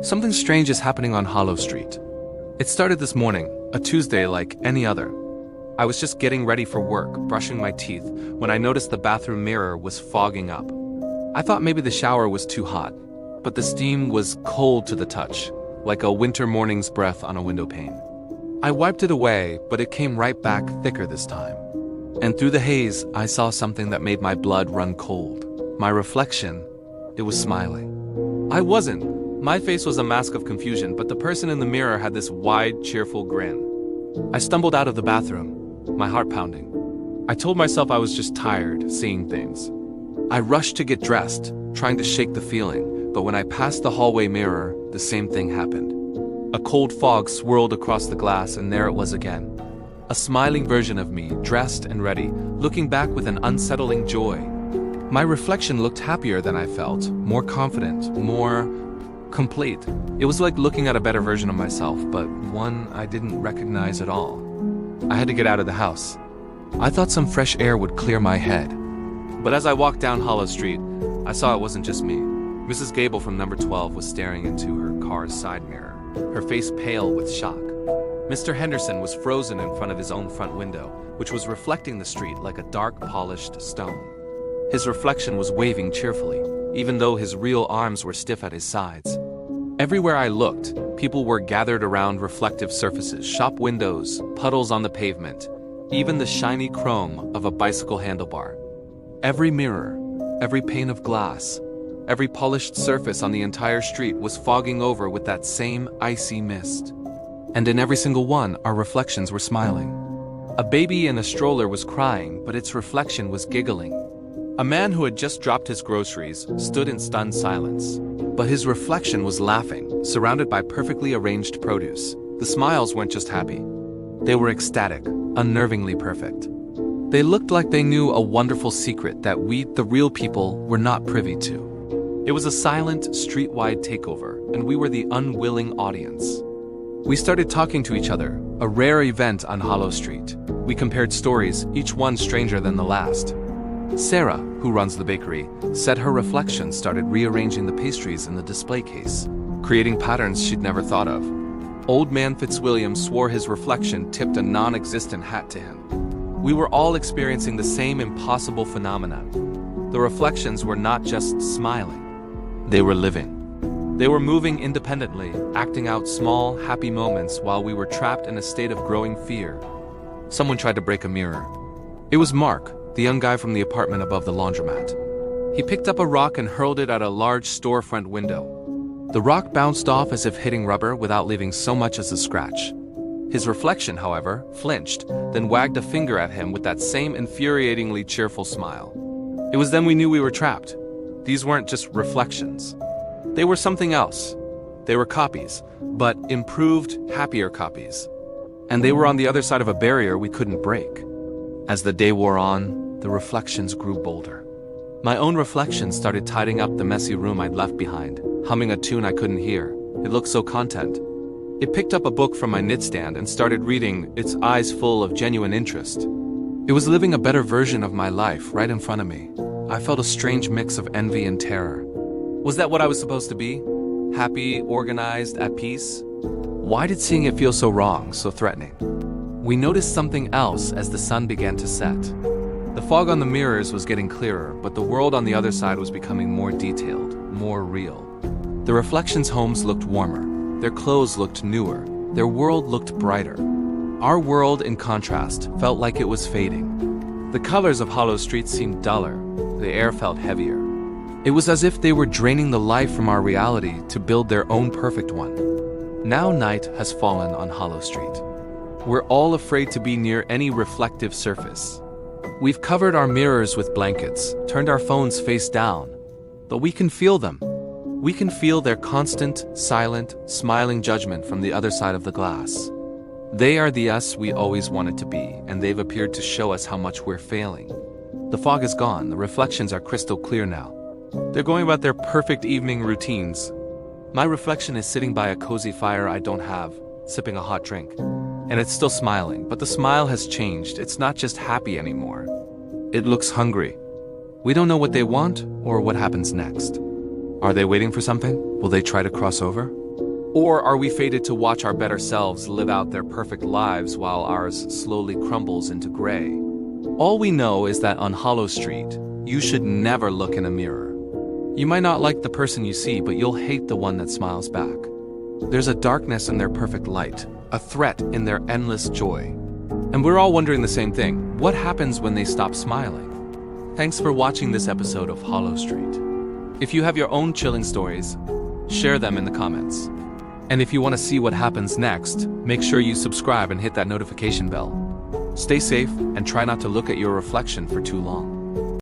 Something strange is happening on Hollow Street. It started this morning, a Tuesday like any other. I was just getting ready for work, brushing my teeth, when I noticed the bathroom mirror was fogging up. I thought maybe the shower was too hot, but the steam was cold to the touch, like a winter morning's breath on a window pane. I wiped it away, but it came right back thicker this time. And through the haze, I saw something that made my blood run cold. My reflection, it was smiling. I wasn't. My face was a mask of confusion, but the person in the mirror had this wide, cheerful grin. I stumbled out of the bathroom, my heart pounding. I told myself I was just tired, seeing things. I rushed to get dressed, trying to shake the feeling, but when I passed the hallway mirror, the same thing happened. A cold fog swirled across the glass, and there it was again. A smiling version of me, dressed and ready, looking back with an unsettling joy. My reflection looked happier than I felt, more confident, more complete. It was like looking at a better version of myself, but one I didn't recognize at all. I had to get out of the house. I thought some fresh air would clear my head. But as I walked down Hollow Street, I saw it wasn't just me. Mrs. Gable from number 12 was staring into her car's side mirror, her face pale with shock. Mr. Henderson was frozen in front of his own front window, which was reflecting the street like a dark, polished stone. His reflection was waving cheerfully, even though his real arms were stiff at his sides. Everywhere I looked, people were gathered around reflective surfaces, shop windows, puddles on the pavement, even the shiny chrome of a bicycle handlebar. Every mirror, every pane of glass, every polished surface on the entire street was fogging over with that same icy mist. And in every single one, our reflections were smiling. A baby in a stroller was crying, but its reflection was giggling. A man who had just dropped his groceries stood in stunned silence, but his reflection was laughing, surrounded by perfectly arranged produce. The smiles weren't just happy. They were ecstatic, unnervingly perfect. They looked like they knew a wonderful secret that we, the real people, were not privy to. It was a silent, street-wide takeover, and we were the unwilling audience. We started talking to each other, a rare event on Hollow Street. We compared stories, each one stranger than the last. Sarah, who runs the bakery, said her reflection started rearranging the pastries in the display case, creating patterns she'd never thought of. Old man Fitzwilliam swore his reflection tipped a non-existent hat to him. We were all experiencing the same impossible phenomenon. The reflections were not just smiling, they were living. They were moving independently, acting out small, happy moments while we were trapped in a state of growing fear. Someone tried to break a mirror. It was Mark, the young guy from the apartment above the laundromat. He picked up a rock and hurled it at a large storefront window. The rock bounced off as if hitting rubber without leaving so much as a scratch. His reflection, however, flinched, then wagged a finger at him with that same infuriatingly cheerful smile. It was then we knew we were trapped. These weren't just reflections. They were something else. They were copies, but improved, happier copies. And they were on the other side of a barrier we couldn't break. As the day wore on, the reflections grew bolder. My own reflection started tidying up the messy room I'd left behind, humming a tune I couldn't hear. It looked so content. It picked up a book from my knitstand and started reading, its eyes full of genuine interest. It was living a better version of my life right in front of me. I felt a strange mix of envy and terror. Was that what I was supposed to be? Happy, organized, at peace? Why did seeing it feel so wrong, so threatening? We noticed something else as the sun began to set. The fog on the mirrors was getting clearer, but the world on the other side was becoming more detailed, more real. The reflections' homes looked warmer, their clothes looked newer, their world looked brighter. Our world, in contrast, felt like it was fading. The colors of Hollow Street seemed duller, the air felt heavier. It was as if they were draining the life from our reality to build their own perfect one. Now night has fallen on Hollow Street. We're all afraid to be near any reflective surface. We've covered our mirrors with blankets, turned our phones face down, but we can feel them. We can feel their constant, silent, smiling judgment from the other side of the glass. They are the us we always wanted to be, and they've appeared to show us how much we're failing. The fog is gone, the reflections are crystal clear now. They're going about their perfect evening routines. My reflection is sitting by a cozy fire I don't have, sipping a hot drink. And it's still smiling, but the smile has changed. It's not just happy anymore. It looks hungry. We don't know what they want or what happens next. Are they waiting for something? Will they try to cross over? Or are we fated to watch our better selves live out their perfect lives while ours slowly crumbles into gray? All we know is that on Hollow Street, you should never look in a mirror. You might not like the person you see, but you'll hate the one that smiles back. There's a darkness in their perfect light, a threat in their endless joy. And we're all wondering the same thing. What happens when they stop smiling? Thanks for watching this episode of Hollow Street. If you have your own chilling stories, share them in the comments. And if you want to see what happens next, make sure you subscribe and hit that notification bell. Stay safe and try not to look at your reflection for too long.